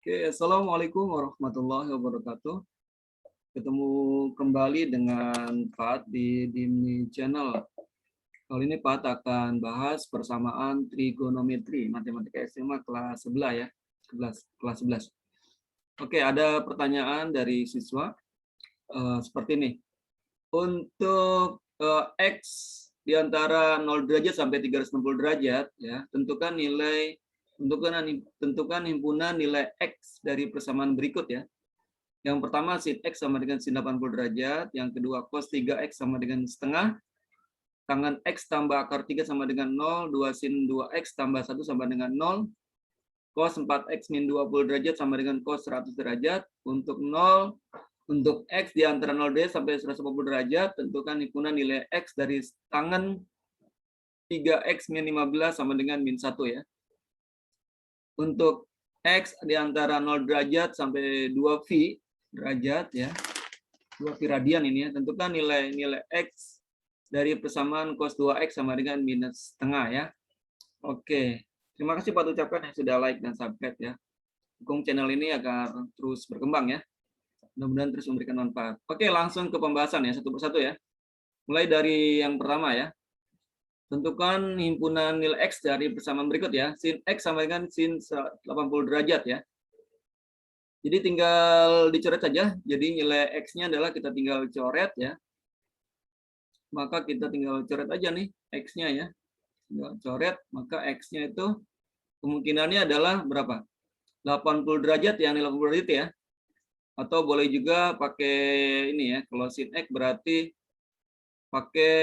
Oke, Assalamualaikum warahmatullahi wabarakatuh. Ketemu kembali dengan Pak di DIMNI Channel. Kali ini Pak akan bahas persamaan trigonometri matematika SMA kelas 11 ya, kelas 11. Oke, ada pertanyaan dari siswa seperti ini. Untuk X di antara 0 derajat sampai 360 derajat ya, tentukan himpunan nilai X dari persamaan berikut ya. Yang pertama sin X sama dengan sin 80 derajat, yang kedua cos 3X sama dengan setengah, tangan X tambah akar 3 sama dengan 0, 2 sin 2X tambah 1 sama dengan 0, cos 4X min 20 derajat sama dengan cos 100 derajat, untuk X di antara 0 derajat sampai 180 derajat, tentukan himpunan nilai X dari tangan 3X min 15 sama dengan min 1 ya. Untuk X di antara 0 derajat sampai 2V derajat ya, 2V radian ini ya, tentukan nilai X dari persamaan cos 2X sama dengan minus setengah ya. Oke, terima kasih Pak ucapkan yang sudah like dan subscribe ya. Dukung channel ini agar terus berkembang ya. Mudah-mudahan terus memberikan manfaat. Oke, langsung ke pembahasan ya, satu persatu ya. Mulai dari yang pertama ya. Tentukan himpunan nilai X dari persamaan berikut ya. Sin X sama dengan sin 80 derajat ya. Jadi tinggal dicoret saja. Jadi nilai X-nya adalah kita tinggal coret ya. Maka kita tinggal coret aja nih X-nya ya. Tinggal coret, maka X-nya itu kemungkinannya adalah berapa? 80 derajat ya, nilai 80 derajat ya. Atau boleh juga pakai ini ya. Kalau sin X berarti pakai,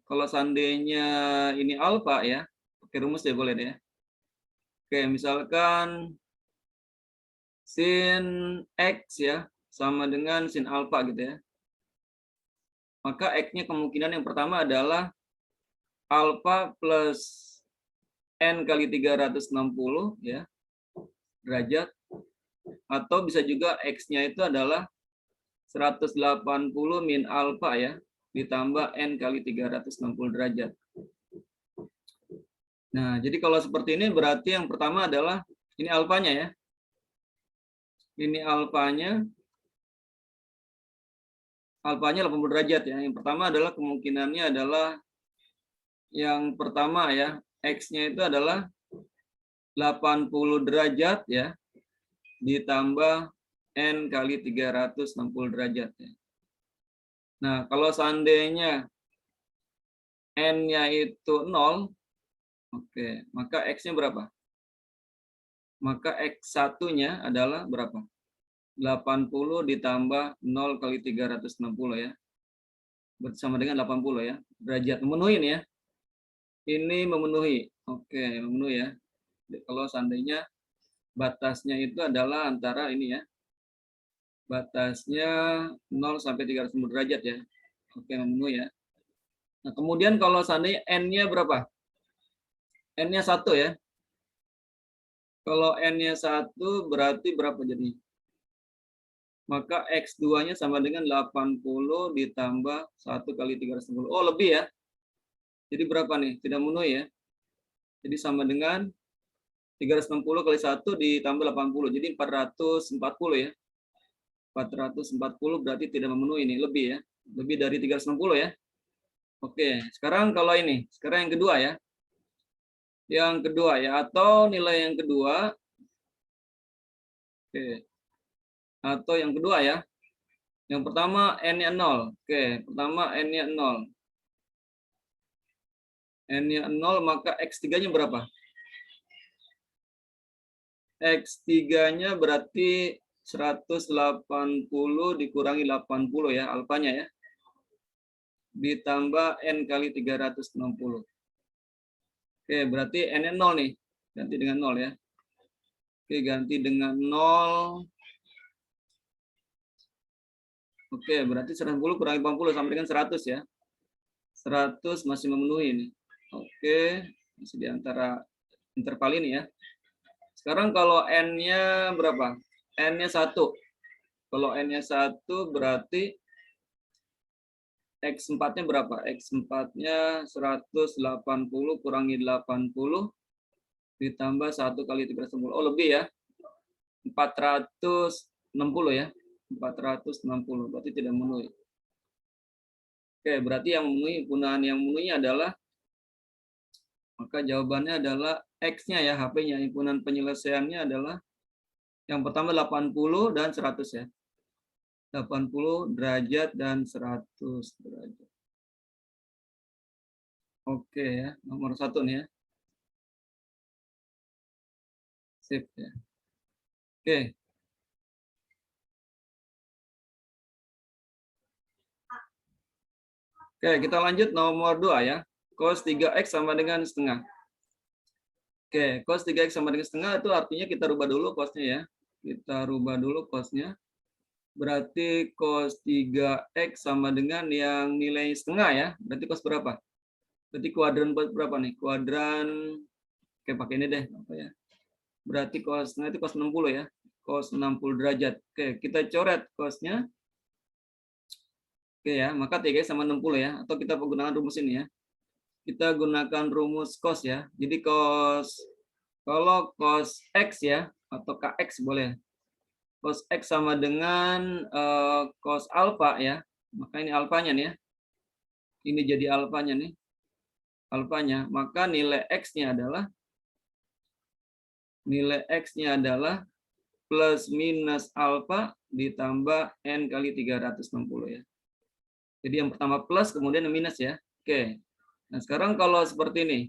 kalau seandainya ini alfa ya, pakai rumus ya boleh deh. Oke, misalkan sin X ya sama dengan sin alfa gitu ya. Maka X-nya kemungkinan yang pertama adalah alfa plus N kali 360 ya, derajat. Atau bisa juga X-nya itu adalah 180 min alfa ya, ditambah N kali 360 derajat. Nah, jadi kalau seperti ini berarti yang pertama adalah ini alfanya ya. Ini alfanya 80 derajat ya. Yang pertama adalah kemungkinannya adalah yang pertama ya, X-nya itu adalah 80 derajat ya, ditambah N kali 360 derajat ya. Nah, kalau seandainya N-nya itu 0, oke, maka X-nya berapa? Maka X1-nya adalah berapa? 80 ditambah 0 kali 360 ya. Bersama dengan 80 ya. Derajat memenuhi ini ya. Ini memenuhi. Oke, memenuhi ya. Kalau seandainya batasnya itu adalah antara ini ya. Batasnya 0 sampai 360 derajat ya. Oke, memenuhi ya. Nah, kemudian kalau seandainya N-nya berapa? N-nya 1 ya. Kalau N-nya 1 berarti berapa jadi? Maka X2-nya sama dengan 80 ditambah 1 kali 360. Oh, lebih ya. Jadi berapa nih? Tidak memenuhi ya. Jadi sama dengan 360 kali 1 ditambah 80. Jadi 440 ya. 440 berarti tidak memenuhi ini. Lebih ya. Lebih dari 360 ya. Oke, sekarang kalau ini, sekarang yang kedua ya. Yang kedua ya, atau nilai yang kedua. Oke. Atau yang kedua ya. Yang pertama N-nya 0. Oke, pertama N-nya 0. N-nya 0, maka X3-nya berapa? X3-nya berarti 180 dikurangi 80 ya, alfanya ya. Ditambah N kali 360. Oke, berarti N-nya 0 nih. Ganti dengan 0 ya. Oke, ganti dengan 0. Oke, berarti 90 kurangi 80 sama dengan 100 ya. 100 masih memenuhi ini. Oke, masih di antara interval ini ya. Sekarang kalau N-nya berapa? N-nya 1. Kalau N-nya 1 berarti X4-nya berapa? X4-nya 180 kurangi 80 ditambah 1 kali 360. Oh, lebih ya. 460 ya. 460 berarti tidak memenuhi. Oke, berarti yang memenuhi penggunaan yang memenuhi adalah, maka jawabannya adalah X-nya ya, HP-nya. Himpunan penyelesaiannya adalah yang pertama 80 dan 100 ya. 80 derajat dan 100 derajat. Oke ya, nomor 1 nih ya. Sip ya. Oke. Oke, kita lanjut nomor 2 ya. Cos 3X sama dengan setengah. Oke, cos 3X sama dengan setengah itu artinya kita rubah dulu cosnya ya. Kita rubah dulu cosnya. Berarti cos 3X sama dengan yang nilai setengah ya. Berarti cos berapa? Berarti kuadran berapa nih? Kuadran, oke pakai ini deh. Apa ya? Berarti cos setengah itu cos 60 ya. Cos 60 derajat. Oke, kita coret cosnya. Oke ya, maka 3X sama 60 ya. Atau kita menggunakan rumus ini ya. Kita gunakan rumus cos ya. Jadi kalau cos X ya, atau KX boleh. Cos X sama dengan cos alfa ya. Maka ini alfanya nih ya. Ini jadi alfanya nih. Alfanya. Maka nilai X-nya adalah plus minus alfa ditambah N kali 360 ya. Jadi yang pertama plus, kemudian minus ya. Oke. Nah, sekarang kalau seperti ini.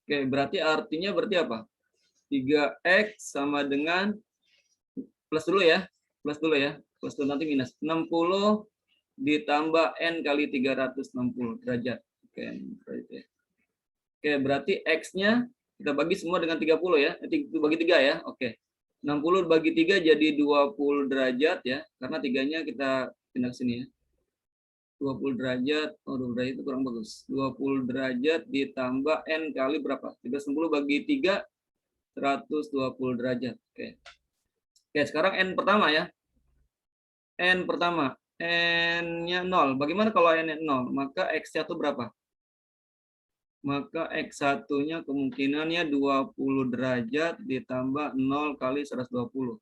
Oke, berarti artinya apa? 3X sama dengan, plus dulu ya. Plus dulu ya. Plus dulu nanti minus. 60 ditambah N kali 360 derajat. Oke, oke, berarti X-nya kita bagi semua dengan 30 ya. Bagi 3 ya. Oke. 60 bagi 3 jadi 20 derajat ya. Karena 3-nya kita pindah ke sini ya. 20 derajat, 20 derajat itu kurang bagus. 20 derajat ditambah N kali berapa? 360 bagi 3, 120 derajat. Oke. Oke, sekarang N pertama ya. N pertama. N-nya 0. Bagaimana kalau N-nya 0? Maka X-nya itu berapa? Maka X1-nya kemungkinannya 20 derajat ditambah 0 kali 120.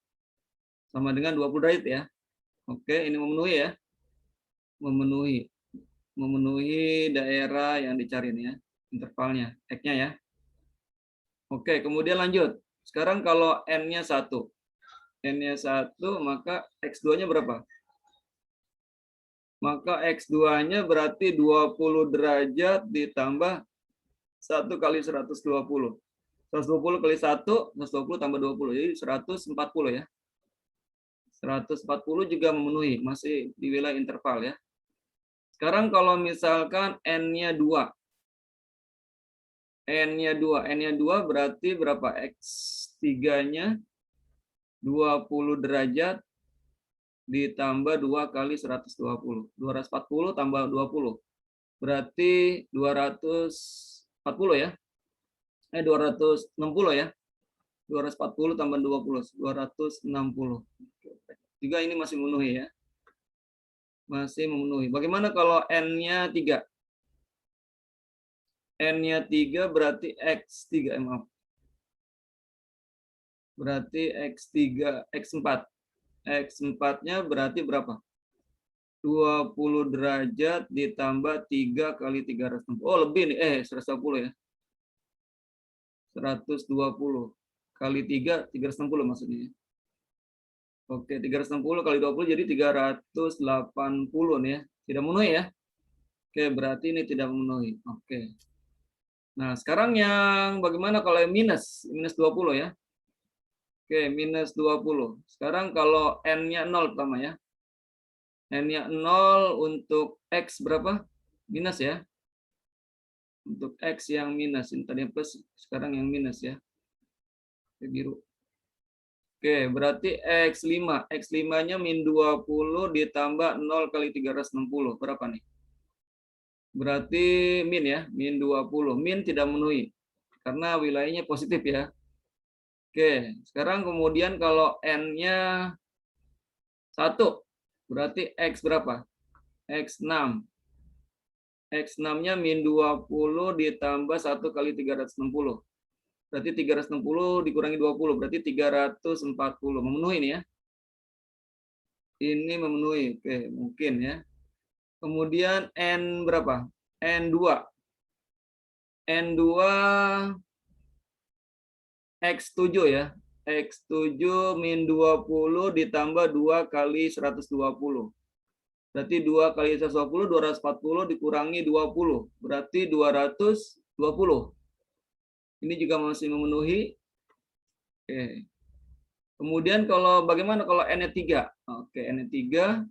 Sama dengan 20 derajat ya. Oke, ini memenuhi ya. Memenuhi daerah yang dicari nih ya, intervalnya, X-nya ya. Oke, kemudian lanjut. Sekarang kalau N-nya 1. N-nya 1, maka X2-nya berapa? Maka X2-nya berarti 20 derajat ditambah 1 kali 120. 120 kali 1, 120 tambah 20. Jadi 140 ya. 140 juga memenuhi, masih di wilayah interval ya. Sekarang kalau misalkan N-nya 2. N-nya 2 berarti berapa? X3-nya 20 derajat ditambah 2 kali 120. 240 tambah 20. Berarti 240 ya. 260 ya. 240 tambah 20. 260. Juga ini masih memenuhi ya. Masih memenuhi. Bagaimana kalau N-nya 3? N-nya 3 berarti X3, maaf. Berarti X3, X4. X4-nya berarti berapa? 20 derajat ditambah 3 kali 360. Oh, lebih nih. 120 ya. 120 kali 3, 360 maksudnya. Oke, 360 kali 20 jadi 380 nih ya. Tidak memenuhi ya. Oke, berarti ini tidak memenuhi. Oke. Nah, sekarang yang bagaimana kalau yang minus? Minus 20 ya. Oke, minus 20. Sekarang kalau N-nya 0 pertama ya. N-nya 0 untuk X berapa? Minus ya. Untuk X yang minus. Ini tadi plus, sekarang yang minus ya. Oke, biru. Oke, berarti X5. X5-nya min 20 ditambah 0 kali 360. Berapa nih? Berarti min ya, min 20. Min tidak memenuhi. Karena wilayahnya positif ya. Oke, sekarang kemudian kalau N-nya 1. Berarti X berapa? X6. X6-nya min 20 ditambah 1 kali 360. Berarti 360 dikurangi 20, berarti 340. Memenuhi ini ya. Ini memenuhi. Oke, mungkin ya. Kemudian N berapa? N2. N2 X7 ya. X7 min 20 ditambah 2 kali 120. Berarti 2 kali 120, 240 dikurangi 20. Berarti 220. Ini juga masih memenuhi. Oke. Kemudian kalau bagaimana kalau N-nya 3? Oke, N-nya 3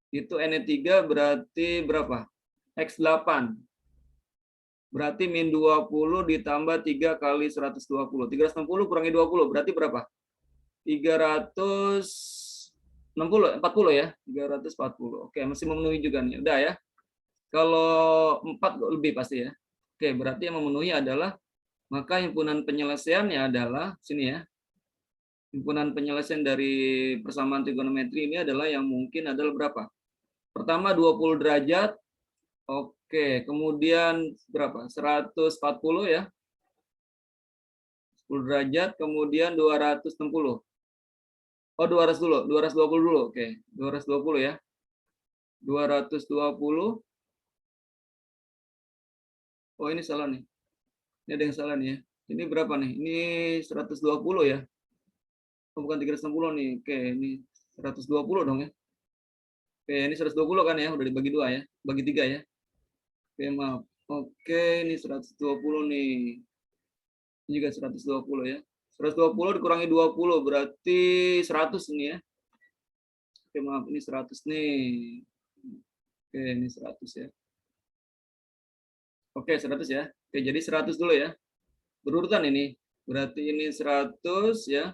itu N-nya 3 berarti berapa? X8. Berarti min 20 ditambah 3 kali 120. 360 kurangi 20 berarti berapa? 360, 40 ya? 340. Oke, masih memenuhi juga nih. Udah ya. Kalau 4 lebih pasti ya. Oke, berarti yang memenuhi adalah, maka himpunan penyelesaiannya adalah sini ya. Himpunan penyelesaian dari persamaan trigonometri ini adalah yang mungkin adalah berapa? Pertama 20 derajat. Oke, kemudian berapa? 140 ya. 10 derajat, kemudian 260. Oh, 200 dulu, 220 dulu. Oke, 220 ya. 220. Oh, ini salah nih. Ini ada yang salah nih ya. Ini berapa nih? Ini 120 ya. Oh, bukan 360 nih. Oke, ini 120 dong ya. Oke, ini 120 kan ya, udah dibagi 2 ya. Bagi 3 ya. Oke, maaf. Oke, ini 120 nih. Ini juga 120 ya. 120 dikurangi 20 berarti 100 ini ya. Oke, maaf, ini 100 nih. Oke, ini 100 ya. Oke, 100 ya. Oke, jadi 100 dulu ya. Berurutan ini. Berarti ini 100 ya.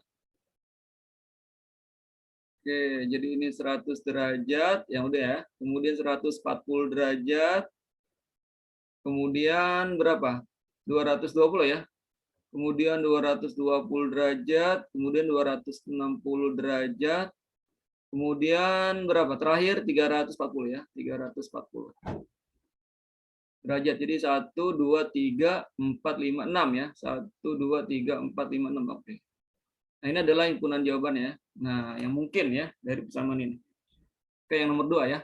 Oke, jadi ini 100 derajat. Ya udah ya. Kemudian 140 derajat. Kemudian berapa? 220 ya. Kemudian 220 derajat. Kemudian 260 derajat. Kemudian berapa? Terakhir 340 ya. 340 derajat. Jadi 1, 2, 3, 4, 5, 6 ya. 1, 2, 3, 4, 5, 6. Oke. Nah, ini adalah himpunan jawaban ya. Nah, yang mungkin ya dari persamaan ini. Oke, yang nomor 2 ya.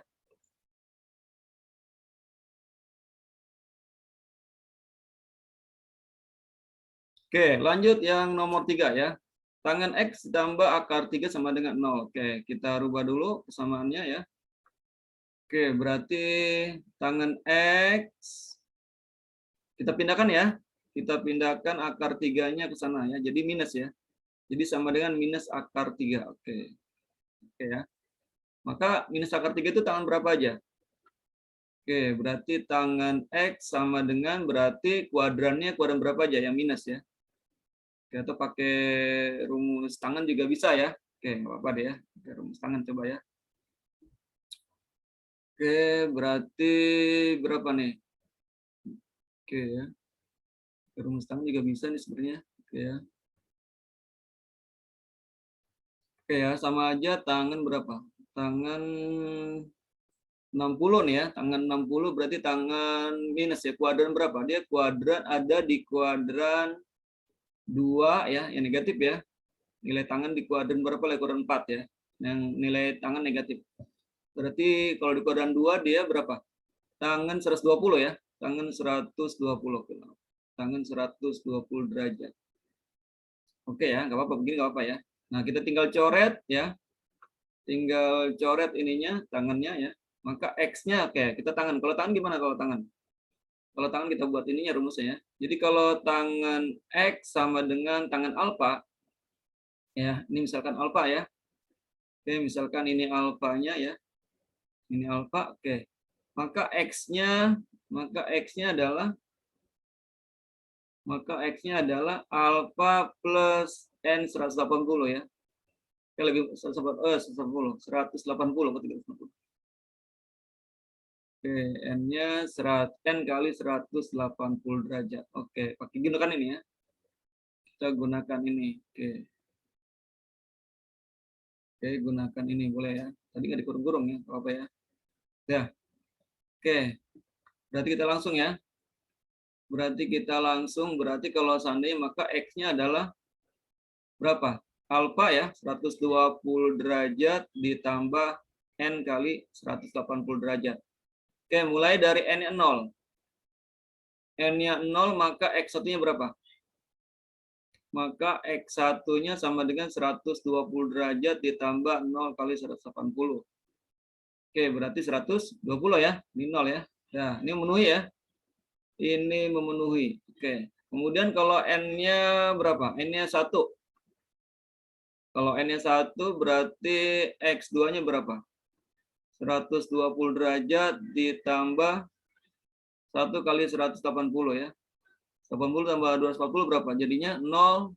Oke, lanjut yang nomor 3 ya. Tangan X ditambah akar 3 sama dengan 0. Oke, kita rubah dulu persamaannya ya. Oke, berarti tangan X kita pindahkan ya. Kita pindahkan akar 3-nya ke sana ya. Jadi minus ya. Jadi sama dengan minus akar 3. Oke. Oke ya. Maka minus akar 3 itu tangan berapa aja? Oke, berarti tangan X sama dengan berarti kuadrannya kuadran berapa aja yang minus ya. Oke, atau pakai rumus tangan juga bisa ya. Oke, nggak apa-apa deh ya. Oke, rumus tangan coba ya. Oke, berarti berapa nih? Oke ya. Rumus tangan juga bisa nih sebenarnya. Oke ya. Oke ya, sama aja tangan berapa? Tangan 60 nih ya. Tangan 60 berarti tangan minus ya. Kuadran berapa? Dia kuadran ada di kuadran 2 ya, yang negatif ya. Nilai tangan di kuadran berapa? Kuadran 4 ya. Yang nilai tangan negatif. Berarti kalau di kuadran 2 dia berapa? Tangan 120 ya. Tangan 120. Tangan 120 derajat. Oke ya, nggak apa-apa, begini nggak apa-apa ya. Nah, kita tinggal coret ya. Tinggal coret ininya, tangannya ya. Maka X-nya, oke, kita tangan. Kalau tangan gimana kalau tangan? Kalau tangan kita buat ininya rumusnya ya. Jadi kalau tangan X sama dengan tangan alfa, ya, ini misalkan alfa ya. Oke, misalkan ini alfanya ya. Ini alfa, oke. Maka X-nya adalah alfa plus N 180 ya. Lebih 180, 180 atau 380. Oke, N-nya N kali 180 derajat. Oke, pakai gunakan ini ya. Kita gunakan ini. Oke. Oke, gunakan ini boleh ya. Tadi nggak dikurung-kurung ya, apa ya. Ya. Oke. Berarti kita langsung ya. Berarti kita langsung, berarti kalau seandainya maka X-nya adalah berapa? Alfa ya, 120 derajat ditambah N kali 180 derajat. Oke, mulai dari N-nya 0. N-nya 0, maka X1-nya berapa? Maka X1-nya sama dengan 120 derajat ditambah 0 kali 180. Oke, berarti 120 ya. Ini 0 ya. Nah, ini memenuhi ya. Ini memenuhi. Oke. Kemudian kalau N-nya berapa? N-nya 1. Kalau N-nya 1 berarti X2-nya berapa? 120 derajat ditambah 1 kali 180 ya. 80 tambah 240 berapa? Jadinya 0,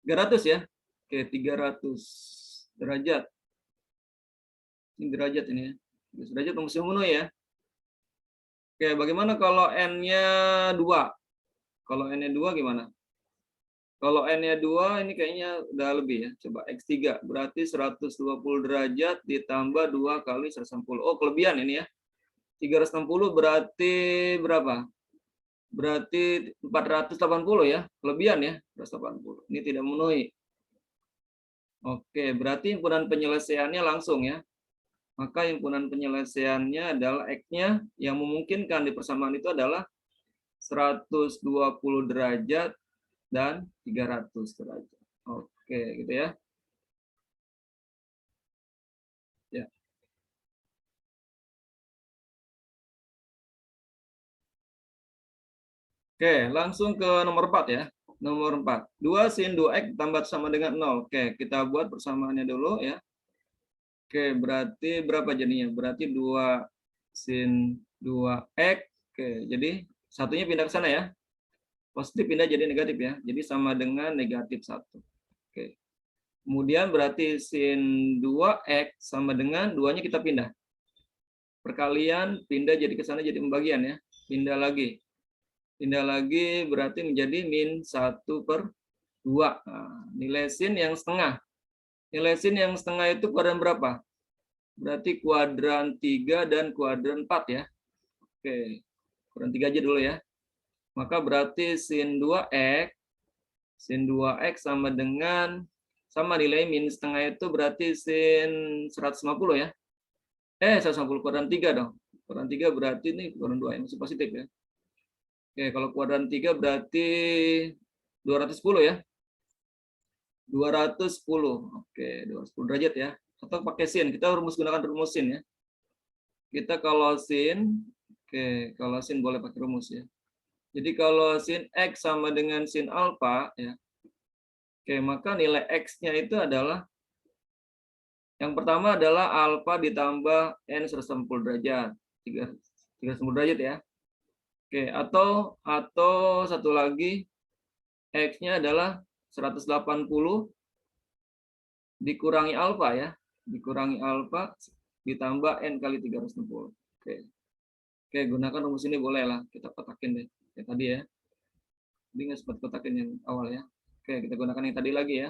300 ya. Oke, 300 derajat. Ini derajat ini ya. Derajat masih memenuhi ya. Oke, bagaimana kalau N-nya 2? Kalau N-nya 2 gimana? Kalau N-nya 2 ini kayaknya udah lebih ya. Coba X3 berarti 120 derajat ditambah 2 kali 160. Oh, kelebihan ini ya. 360 berarti berapa? Berarti 480 ya. Kelebihan ya, 480. Ini tidak memenuhi. Oke, berarti himpunan penyelesaiannya langsung ya. Maka himpunan penyelesaiannya adalah X-nya yang memungkinkan di persamaan itu adalah 120 derajat dan 300 derajat. Oke, gitu ya. Ya. Oke, langsung ke nomor 4 ya. Nomor 4. 2 sin 2x tambah sama dengan 0. Oke, kita buat persamaannya dulu ya. Oke, berarti berapa jadinya? Berarti 2 sin 2x. Oke, jadi satunya pindah ke sana ya. Positif pindah jadi negatif ya. Jadi sama dengan negatif 1. Oke. Kemudian berarti sin 2x sama dengan 2-nya kita pindah. Perkalian pindah jadi ke sana jadi pembagian ya. Pindah lagi. Pindah lagi berarti menjadi min 1/2. Nah, nilai sin yang setengah. Nilai sin yang setengah itu kuadran berapa? Berarti kuadran 3 dan kuadran 4 ya. Oke, kuadran 3 aja dulu ya. Maka berarti sin 2x sama dengan, sama nilai min setengah itu berarti sin 150 ya. 150 kuadran 3 dong. Kuadran 3 berarti ini kuadran 2 yang masih positif ya. Oke, kalau kuadran 3 berarti 210 ya. 210. Oke, 210 derajat ya. Atau pakai sin, kita gunakan rumus sin ya. Kita kalau sin, oke, kalau sin boleh pakai rumus ya. Jadi kalau sin X sama dengan sin alfa ya. Oke, maka nilai X-nya itu adalah yang pertama adalah alfa ditambah n 180 derajat. 360 derajat ya. Oke, atau satu lagi X-nya adalah 180 dikurangi alfa ya. Dikurangi alfa ditambah n kali 360. Oke. Oke, gunakan rumus ini boleh lah. Kita kotakin deh. Kayak tadi ya. Jadi nggak sempat kotakin yang awal ya. Oke, kita gunakan yang tadi lagi ya.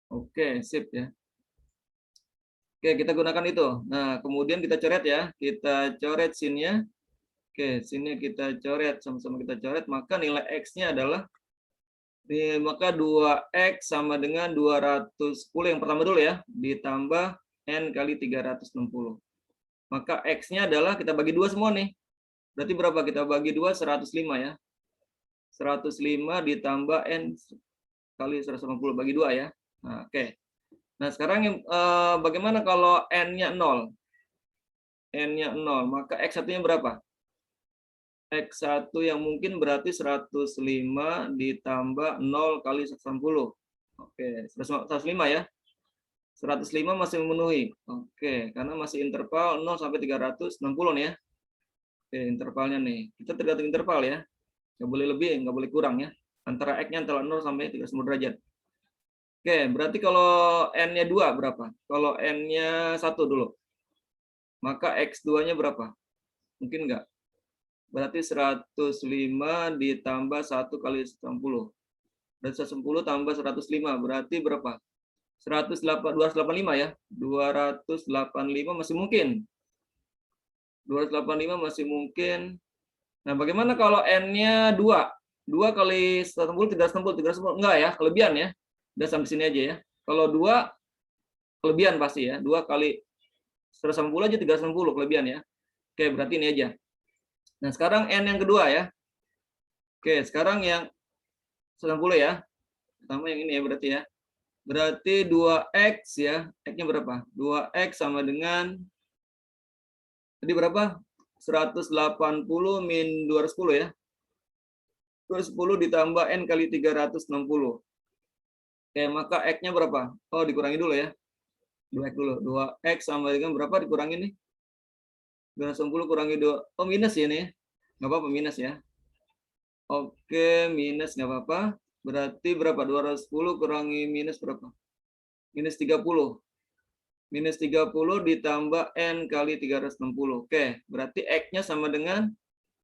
Oke, sip ya. Oke, kita gunakan itu. Nah, kemudian kita coret ya. Kita coret sinnya. Oke, sinnya kita coret. Sama-sama kita coret. Maka nilai X-nya adalah, maka 2X sama dengan 210 yang pertama dulu ya. Ditambah N kali 360. Maka X-nya adalah, kita bagi 2 semua nih. Berarti berapa? Kita bagi 2, 105 ya. 105 ditambah N kali 180 bagi 2 ya. Nah, oke. Nah, sekarang bagaimana kalau N-nya 0? N-nya 0, maka X1-nya berapa? X1 yang mungkin berarti 105 ditambah 0 kali 180. Oke, 105 ya. 105 masih memenuhi. Oke, karena masih interval 0 sampai 360 nih ya. Oke, intervalnya nih. Kita tergantung interval ya. Nggak boleh lebih, nggak boleh kurang ya. Antara X-nya antara 0 sampai 390 derajat. Oke, berarti kalau N-nya 2 berapa? Kalau N-nya 1 dulu. Maka X2-nya berapa? Mungkin nggak? Berarti 105 ditambah 1 kali 180. Berarti 110 tambah 105. Berarti berapa? 285 ya. 285 masih mungkin. 285 masih mungkin. Nah, bagaimana kalau N-nya 2? 2 kali 160, 360, 360. Enggak ya, kelebihan ya. Udah sampai sini aja ya. Kalau 2, kelebihan pasti ya. 2 kali 160 aja 360 kelebihan ya. Oke, berarti ini aja. Nah, sekarang N yang kedua ya. Oke, sekarang yang 90 ya. Pertama yang ini ya berarti ya. Berarti 2X ya. X-nya berapa? 2X sama dengan tadi berapa? 180 min 210 ya. 210 ditambah N kali 360. Oke, maka X-nya berapa? Oh, dikurangi dulu ya. 2X dulu. 2X sama dengan berapa dikurangi nih? 260 kurangi 2. Oh, minus ya nih. Nggak apa-apa, minus ya. Oke, minus nggak apa-apa. Berarti berapa? 210 kurangi minus berapa? Minus 30. Minus 30 ditambah N kali 360. Oke, berarti X-nya sama dengan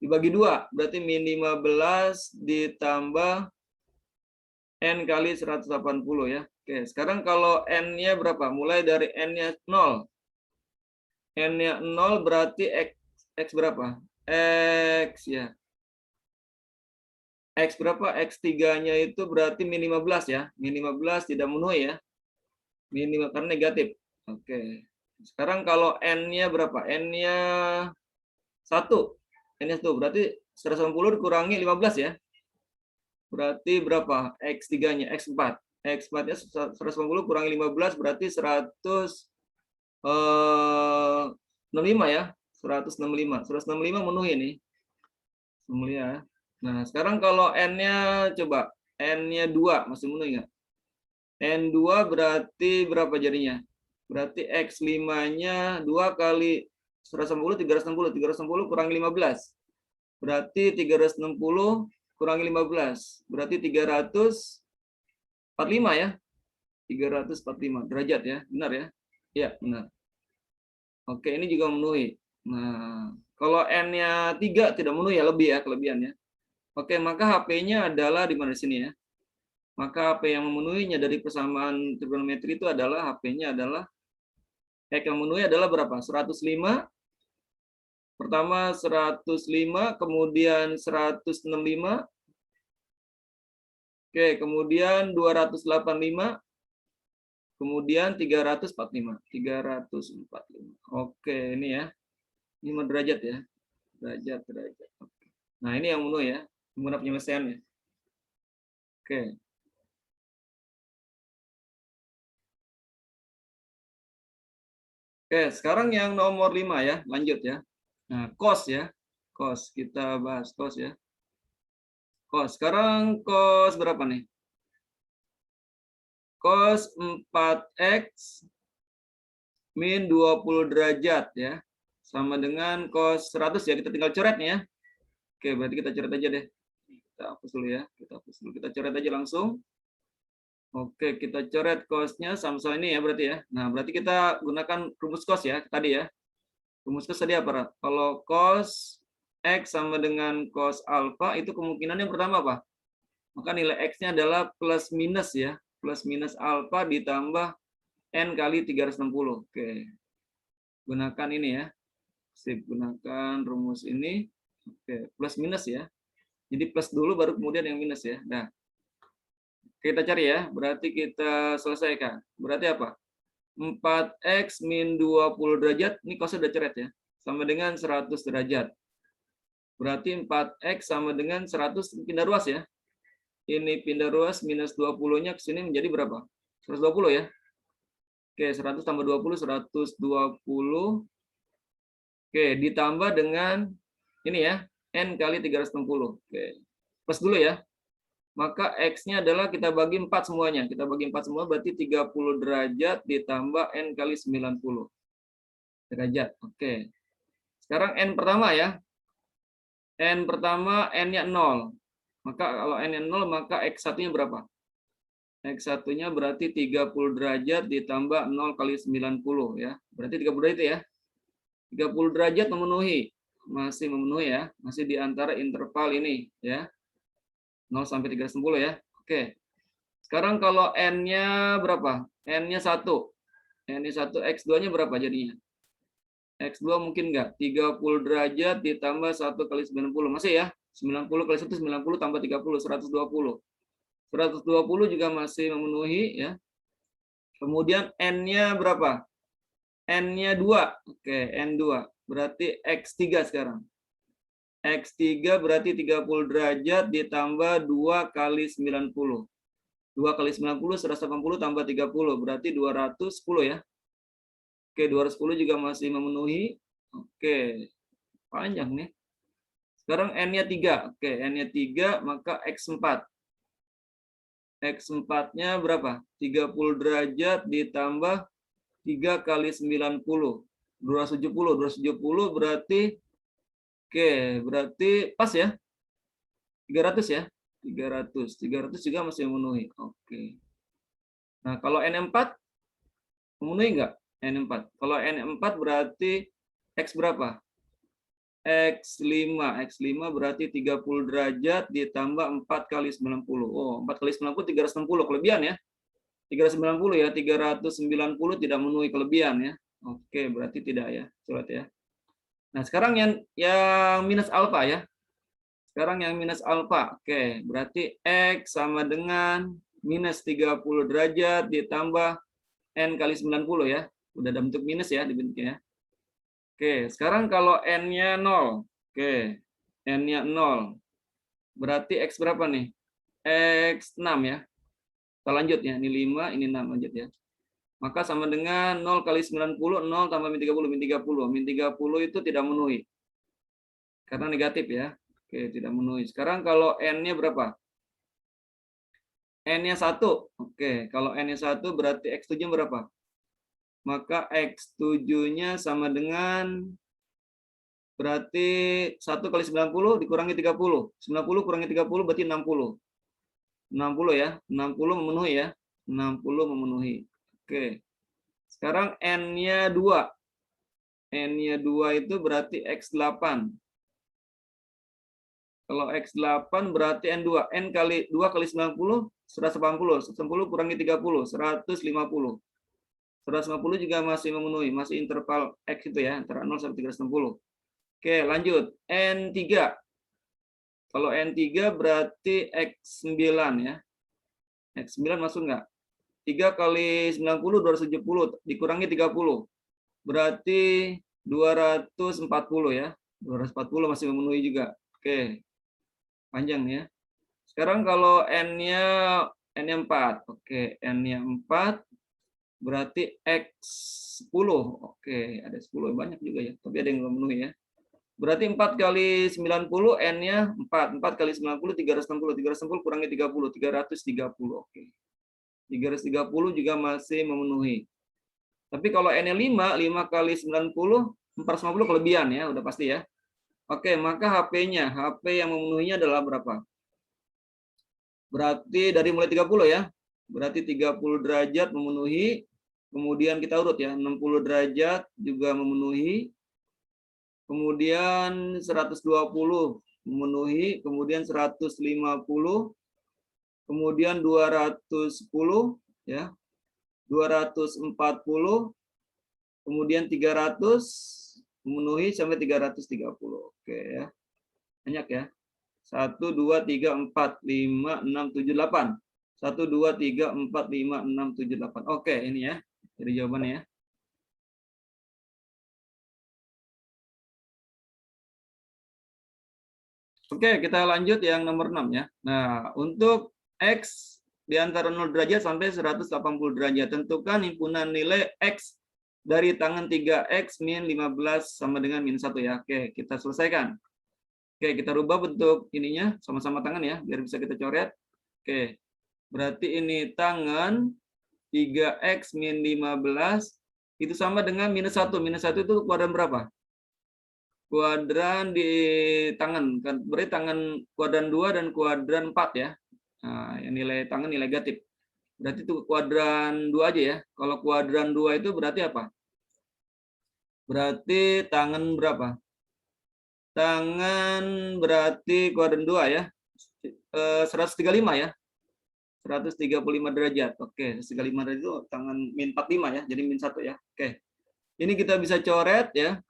dibagi 2. Berarti min 15 ditambah N kali 180 ya. Oke, sekarang kalau N-nya berapa? Mulai dari N-nya 0. N-nya 0 berarti X berapa? X ya. X berapa? X3-nya itu berarti min 15 ya. Min 15 tidak memenuhi ya. Min 5 karena negatif. Oke. Sekarang kalau N-nya berapa? N-nya 1. N-nya 1 berarti 180 dikurangi 15 ya. Berarti berapa? X3-nya X4. X4-nya 180 kurangi 15 berarti 165 ya. 165. 165 memenuhi nih. Memenuhi ya. Nah, sekarang kalau N-nya coba. N-nya 2 masih memenuhi nggak? N2 berarti berapa jadinya? Berarti X5-nya 2 kali 160, 360. 360 kurangi 15. Berarti 360 kurangi 15. Berarti 345 ya. 345 derajat ya. Benar ya? Iya, benar. Oke, ini juga memenuhi. Nah, kalau N-nya 3 tidak memenuhi ya, lebih ya kelebihannya. Oke, maka HP-nya adalah di mana di sini ya. Maka HP yang memenuhinya dari persamaan trigonometri itu adalah HP-nya adalah X yang memenuhi adalah berapa? 105. Pertama 105, kemudian 165. Oke, kemudian 285, kemudian 345. 345. Oke, ini ya. 5 derajat ya. Derajat. Oke. Nah, ini yang memenuhi ya. Menggunakan penyelesaian ya. Oke. Oke, sekarang yang nomor 5 ya, lanjut ya. Nah, cos ya. Cos, kita bahas cos ya. Cos, sekarang cos berapa nih? Cos 4X min 20 derajat ya. Sama dengan cos 100 ya, kita tinggal coret nih ya. Oke, berarti kita coret aja deh. Kita hapus dulu ya, kita coret aja langsung. Oke, kita coret cosnya sama-sama ini ya berarti ya. Nah, berarti kita gunakan rumus cos ya tadi ya. Rumus cos tadi apa? Kalau cos X sama dengan cos alfa itu kemungkinannya pertama apa? Maka nilai X-nya adalah plus minus ya. Plus minus alfa ditambah N kali 360. Oke. Gunakan ini ya. Sip, gunakan rumus ini. Oke, plus minus ya. Jadi plus dulu baru kemudian yang minus ya. Nah, kita cari ya. Berarti kita selesaikan. Berarti apa? 4X min 20 derajat. Ini cosnya udah coret ya. Sama dengan 100 derajat. Berarti 4X sama dengan 100 pindah ruas ya. Ini pindah ruas minus 20-nya ke sini menjadi berapa? 120 ya. Oke, 100 tambah 20, 120. Oke, ditambah dengan ini ya, N kali 360. Oke, plus dulu ya. Maka X-nya adalah kita bagi 4 semuanya. Kita bagi 4 semua berarti 30 derajat ditambah N kali 90 derajat. Oke. Sekarang N pertama ya. N pertama N-nya 0. Maka kalau N-nya 0, maka X1-nya berapa? X1-nya berarti 30 derajat ditambah 0 kali 90 ya. Berarti 30 derajat ya. 30 derajat memenuhi. Masih memenuhi ya. Masih di antara interval ini ya. 0 sampai 360 ya. Oke. Sekarang kalau N-nya berapa? N-nya 1. N-nya 1, X2-nya berapa jadinya? X2 mungkin nggak? 30 derajat ditambah 1 kali 90. Masih ya? 90 kali 1, 90 tambah 30, 120. 120 juga masih memenuhi ya. Kemudian N-nya berapa? N-nya 2. Oke, N2. Berarti X3 sekarang. X3 berarti 30 derajat ditambah 2 kali 90. 2 kali 90, 180 tambah 30. Berarti 210 ya. Oke, 210 juga masih memenuhi. Oke, panjang nih. Sekarang N-nya 3. Oke, N-nya 3, maka X4. X4-nya berapa? 30 derajat ditambah 3 kali 90. 270. 270 berarti, oke, berarti pas ya? 300 ya? 300. 300 juga masih memenuhi. Oke. Nah, kalau N4 memenuhi nggak? N4. Kalau N4 berarti X berapa? X5. X5 berarti 30 derajat ditambah 4 kali 90. Oh, 4 kali 90, 360. Kelebihan ya? 390 ya. 390 tidak memenuhi kelebihan ya. Oke, berarti tidak ya. Coba ya. Nah, sekarang yang minus alfa ya. Sekarang yang minus alfa. Oke, berarti X sama dengan minus 30 derajat ditambah N kali 90 ya. Udah ada bentuk minus ya dibentuknya. Oke, sekarang kalau N-nya 0. Oke, N-nya 0. Berarti X berapa nih? X6 ya. Kita lanjut ya, ini 5, ini 6, lanjut ya. Maka sama dengan 0 kali 90, 0 tambah min 30, min 30. Min 30 itu tidak memenuhi. Karena negatif ya. Oke, tidak memenuhi. Sekarang kalau N-nya berapa? N-nya 1. Oke, kalau N-nya 1 berarti X7 berapa? Maka X7-nya sama dengan berarti 1 kali 90 dikurangi 30. 90 kurangi 30 berarti 60. 60 ya. 60 memenuhi ya. 60 memenuhi. Oke. Sekarang N-nya 2. N-nya 2 itu berarti X8. Kalau X8 berarti N2. N kali 2 kali 90, 180. 180 kurangi 30, 150. 150 juga masih memenuhi. Masih interval X itu ya. Antara 0 sampai 360. Oke, lanjut. N3. Kalau N3 berarti X9 ya. X9 masuk nggak? 3 kali 90, 270. Dikurangi 30. Berarti 240 ya. 240 masih memenuhi juga. Oke. Panjang ya. Sekarang kalau N-nya 4. Oke, N-nya 4 berarti X10. Oke, ada 10 banyak juga ya. Tapi ada yang belum memenuhi ya. Berarti 4 kali 90 N-nya 4. 4 kali 90 360. 360 kurangi 30, 330. Oke. 330 juga masih memenuhi. Tapi kalau N-nya 5, 5 kali 90 450 kelebihan ya, udah pasti ya. Oke, maka HP-nya, HP yang memenuhinya adalah berapa? Berarti dari mulai 30 ya. Berarti 30 derajat memenuhi. Kemudian kita urut ya, 60 derajat juga memenuhi. Kemudian 120 memenuhi, kemudian 150, kemudian 210 ya. 240, kemudian 300 memenuhi sampai 330. Oke ya. Banyak ya. 1 2 3 4 5 6 7 8. 1 2 3 4 5 6 7 8. Oke, ini ya. Jadi jawabannya ya. Oke, kita lanjut yang nomor 6 ya. Nah, untuk X di antara 0 derajat sampai 180 derajat. Tentukan himpunan nilai X dari tangan 3X min 15 sama dengan min 1 ya. Oke, kita selesaikan. Oke, kita rubah bentuk ininya sama-sama tangan ya, biar bisa kita coret. Oke, berarti ini tangan 3X min 15 itu sama dengan minus 1. Minus 1 itu kuadran berapa? Kuadran di tangan. Berarti tangan kuadran 2 dan kuadran 4 ya. Nah, yang nilai tangan nilai negatif. Berarti itu kuadran 2 aja ya. Kalau kuadran 2 itu berarti apa? Berarti tangan berapa? Tangan berarti kuadran 2 ya. 135 ya. 135 derajat. Oke, 135 derajat itu tangan min 45 ya. Jadi min 1 ya. Oke. Ini kita bisa coret ya.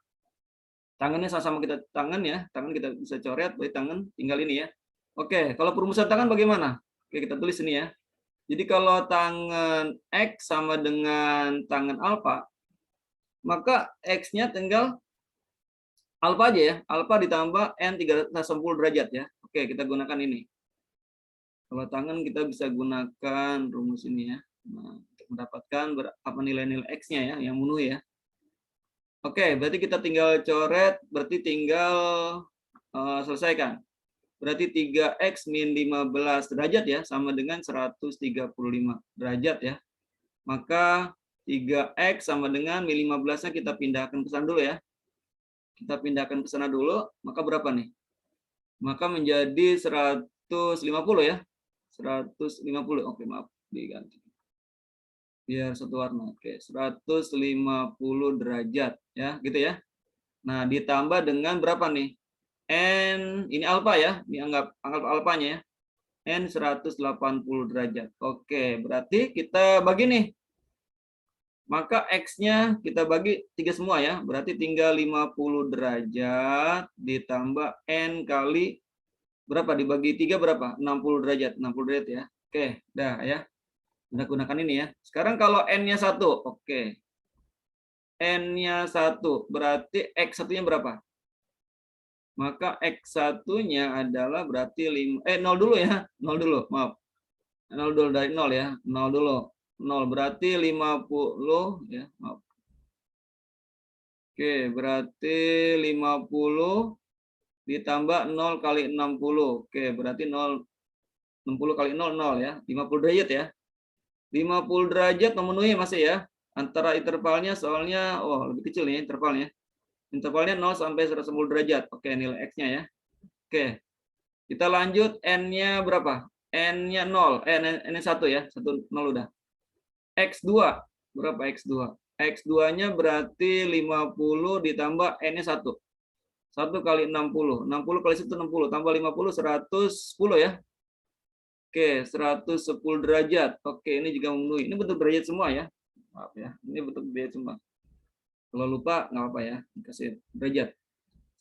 Tangannya sama-sama kita tangan ya. Tangan kita bisa coret, berarti tangan tinggal ini ya. Oke, kalau perumusan tangan bagaimana? Oke, kita tulis ini ya. Jadi kalau tangan X sama dengan tangan alfa, maka X-nya tinggal alfa aja ya. Alfa ditambah N 360 derajat ya. Oke, kita gunakan ini. Kalau tangan kita bisa gunakan rumus ini ya. Nah, untuk mendapatkan apa nilai-nilai X-nya ya, yang memenuhi ya. Oke, berarti kita tinggal coret, berarti tinggal selesaikan. Berarti 3X min 15 derajat ya, sama dengan 135 derajat ya. Maka 3X sama dengan min 15-nya kita pindahkan ke sana dulu ya. Kita pindahkan ke sana dulu, maka berapa nih? Maka menjadi 150 ya. 150, oke maaf, diganti. Biar satu warna, oke. 150 derajat ya, gitu ya. Nah, ditambah dengan berapa nih? N, ini alfa ya, dianggap alfanya ya. N 180 derajat. Oke, berarti kita bagi nih. Maka X-nya kita bagi 3 semua ya. Berarti tinggal 50 derajat ditambah N kali berapa? Dibagi 3 berapa? 60 derajat. 60 derajat ya. Oke, dah ya. Kita gunakan ini ya. Sekarang kalau N-nya 1. Oke. N-nya 1. Berarti X1-nya berapa? Maka X1-nya adalah berarti 0 dulu ya. 0 dulu, maaf. 0 dulu dari 0 ya. 0 dulu. 0 berarti 50 ya, maaf. Oke, berarti 50 ditambah 0 kali 60. Oke, berarti 0 60 kali 0 0 ya. 50 derajat ya. 50 derajat memenuhi masih ya. Antara intervalnya soalnya lebih kecil nih intervalnya. Intervalnya 0 sampai 110 derajat. Oke, nilai X-nya ya. Oke. Kita lanjut N-nya berapa? N-nya 0. N-nya 1 ya. 1 0 udah. X2. Berapa X2? X2-nya berarti 50 ditambah N-nya 1. 1 kali 60. 60 kali 1 60. Tambah 50, 110 ya. Oke, 110 derajat. Oke, ini juga memenuhi. Ini bentuk derajat semua ya. Maaf ya. Ini bentuk derajat semua. Kalau lupa, nggak apa-apa ya. Kasih derajat.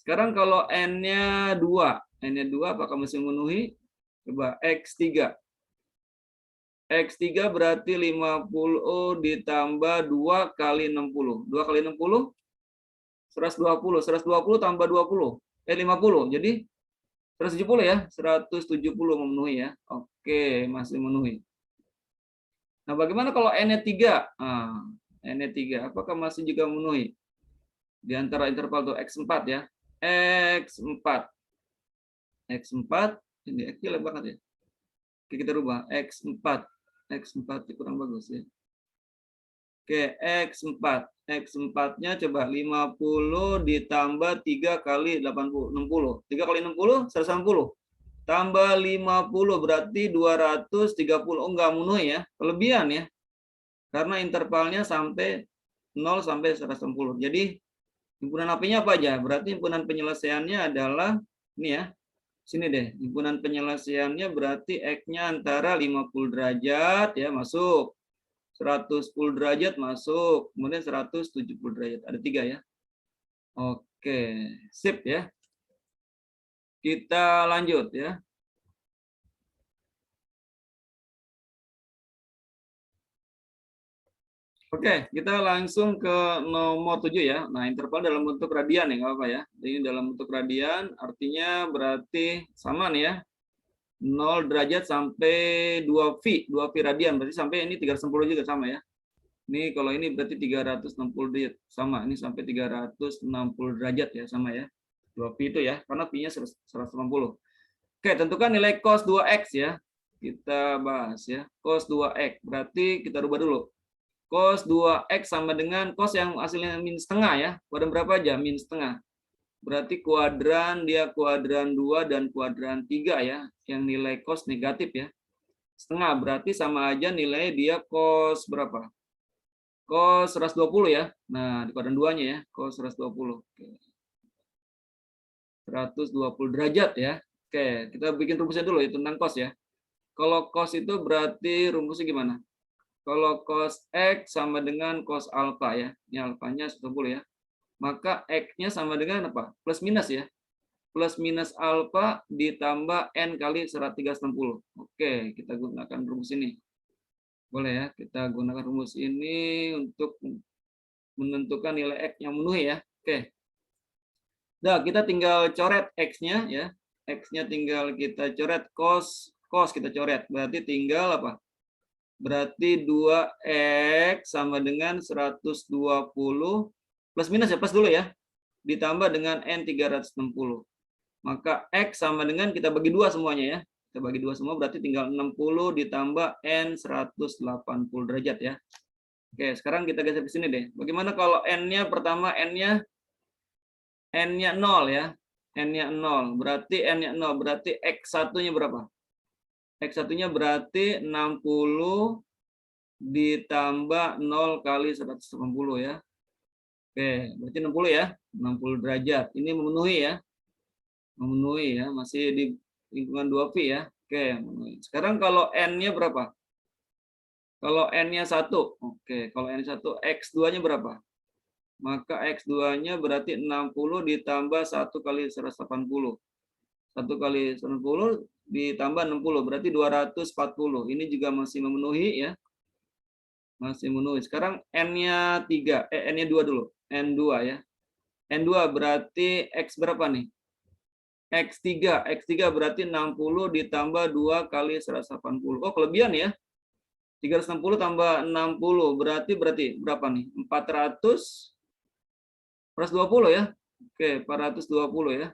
Sekarang kalau N-nya 2. N-nya 2 apakah masih memenuhi? Coba X3. X3 berarti 50 ditambah 2 kali 60. 2 kali 60? 120. 120 tambah 20. 50. Jadi 170 ya. 170 memenuhi ya. Oke, masih memenuhi. Nah, bagaimana kalau N-nya 3? N-nya 3. Apakah masih juga memenuhi? Di antara interval itu X4 ya. X4. X4. Ini X-nya banget ya. Oke, kita rubah. X4. X4 itu kurang bagus ya. Oke, X4. X4-nya coba 50 ditambah 3 kali 60. 3 kali 60, 160. Tambah 50 berarti 230. Enggak memenuhi ya. Kelebihan ya. Karena intervalnya sampai 0 sampai 160. Jadi himpunan AP-nya apa aja? Berarti himpunan penyelesaiannya adalah ini ya. Sini deh. Himpunan penyelesaiannya berarti X-nya antara 50 derajat ya masuk. 110 derajat masuk, kemudian 170 derajat. Ada 3 ya. Oke, sip ya. Kita lanjut ya. Oke, kita langsung ke nomor 7 ya. Nah, interval dalam bentuk radian ya, nggak apa ya. Ini dalam bentuk radian, artinya berarti sama nih ya. 0 derajat sampai 2V, 2V radian, berarti sampai ini 360 juga sama ya. Ini kalau ini berarti 360 derajat, sama. Ini sampai 360 derajat ya, sama ya. 2V itu ya, karena V-nya 180. Oke, tentukan nilai cos 2X ya. Kita bahas ya. Cos 2X, berarti kita rubah dulu. Cos 2X sama dengan cos yang hasilnya min setengah ya. Kuadran berapa aja? Min setengah. Berarti kuadran dia kuadran 2 dan kuadran 3 ya. Yang nilai cos negatif ya. Setengah berarti sama aja nilai dia cos berapa? Cos 120 ya. Nah, di kuadran 2-nya ya. Cos 120. Oke. 120 derajat ya. Oke, kita bikin rumusnya dulu ya tentang cos ya. Kalau cos itu berarti rumusnya gimana? Kalau cos X sama dengan cos alfa ya. Ini alfanya 120 ya. maka X-nya sama dengan apa? Plus minus ya. Plus minus alfa ditambah N kali 360. Oke, kita gunakan rumus ini. Boleh ya, kita gunakan rumus ini untuk menentukan nilai X yang memenuhi ya. Oke. Nah, kita tinggal coret X-nya ya. X-nya tinggal kita coret, cos kita coret. Berarti tinggal apa? Berarti 2X sama dengan 120 plus minus ya, plus dulu ya. Ditambah dengan N 360. Maka X sama dengan kita bagi 2 semuanya ya. Kita bagi 2 semua berarti tinggal 60 ditambah N 180 derajat ya. Oke, sekarang kita geser ke sini deh. Bagaimana kalau N-nya pertama N-nya 0 ya. N-nya 0. Berarti N-nya 0. Berarti X1-nya berapa? X1-nya berarti 60 ditambah 0 kali 180 ya. Oke, berarti 60 ya. 60 derajat. Ini memenuhi ya. Memenuhi ya. Masih di lingkungan 2pi ya. Oke, memenuhi. Sekarang kalau N-nya berapa? Kalau N-nya 1. Oke, kalau N-nya 1, X2-nya berapa? Maka X2-nya berarti 60 ditambah 1 kali 180. 1 kali 180 ditambah 60, berarti 240. Ini juga masih memenuhi ya. Masih memenuhi. Sekarang N-nya 3, N-nya 2 dulu. N2 ya. N2 berarti X berapa nih? X3. X3 berarti 60 ditambah 2 kali 180. Oh, kelebihan ya. 360 tambah 60 berarti berapa nih? 400 plus 20 ya. Oke, 420 ya.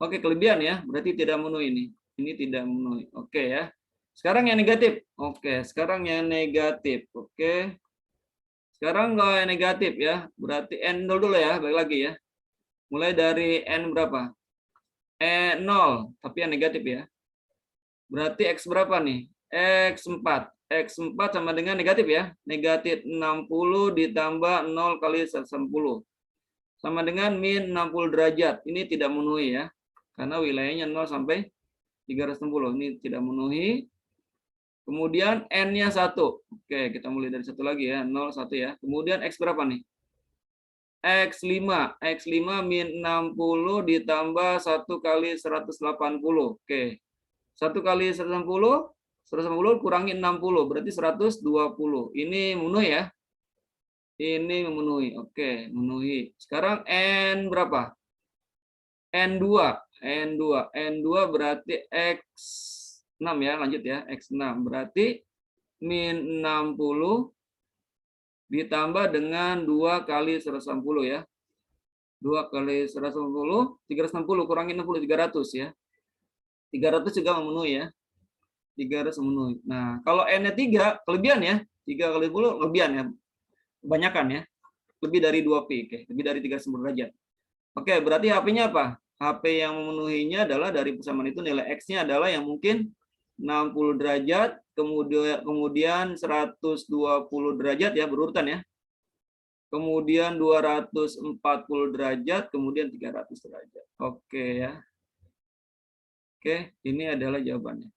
Oke, kelebihan ya. Berarti tidak memenuhi ini. Ini tidak memenuhi. Oke ya. Sekarang yang negatif. Oke, sekarang yang negatif. Oke. Sekarang kalau yang negatif ya, berarti N0 dulu ya, balik lagi ya. Mulai dari N berapa? N0, tapi yang negatif ya. Berarti X berapa nih? X4. X4 sama dengan negatif ya. Negatif 60 ditambah 0 kali 180. Sama dengan min 60 derajat. Ini tidak memenuhi ya. Karena wilayahnya 0 sampai 360. Ini tidak memenuhi. Kemudian N-nya 1. Oke, kita mulai dari 1 lagi ya. 0, 1 ya. Kemudian X berapa nih? X5. X5 min 60 ditambah 1 kali 180. Oke. 1 kali 180, 180 kurangi 60. Berarti 120. Ini memenuhi ya. Ini memenuhi. Oke, memenuhi. Sekarang N berapa? N2. N2. N2 berarti X6 ya, lanjut ya. X6 berarti min 60 ditambah dengan 2 kali 180 ya. 2 kali 180, 360 kurangi 60, 300 ya. 300 juga memenuhi ya. 300 memenuhi. Nah, kalau N-nya 3, kelebihan ya. 3 kali 10, kelebihan ya. Kebanyakan ya. Lebih dari 2pi, oke. Lebih dari 390 derajat. Oke, berarti HP-nya apa? HP yang memenuhinya adalah dari persamaan itu nilai X-nya adalah yang mungkin 60 derajat, kemudian 120 derajat ya, berurutan ya. Kemudian 240 derajat, kemudian 300 derajat. Oke ya. Oke, ini adalah jawabannya.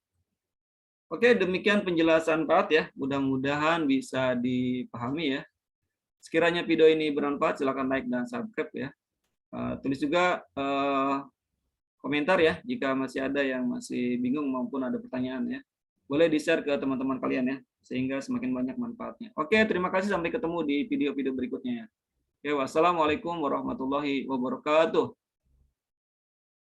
Oke, demikian penjelasan part ya. Mudah-mudahan bisa dipahami ya. Sekiranya video ini bermanfaat, silakan like dan subscribe ya. Tulis juga komentar ya jika masih ada yang masih bingung maupun ada pertanyaan ya. Boleh di-share ke teman-teman kalian ya, sehingga semakin banyak manfaatnya. Oke, terima kasih. Sampai ketemu di video-video berikutnya ya. Oke, wassalamualaikum warahmatullahi wabarakatuh.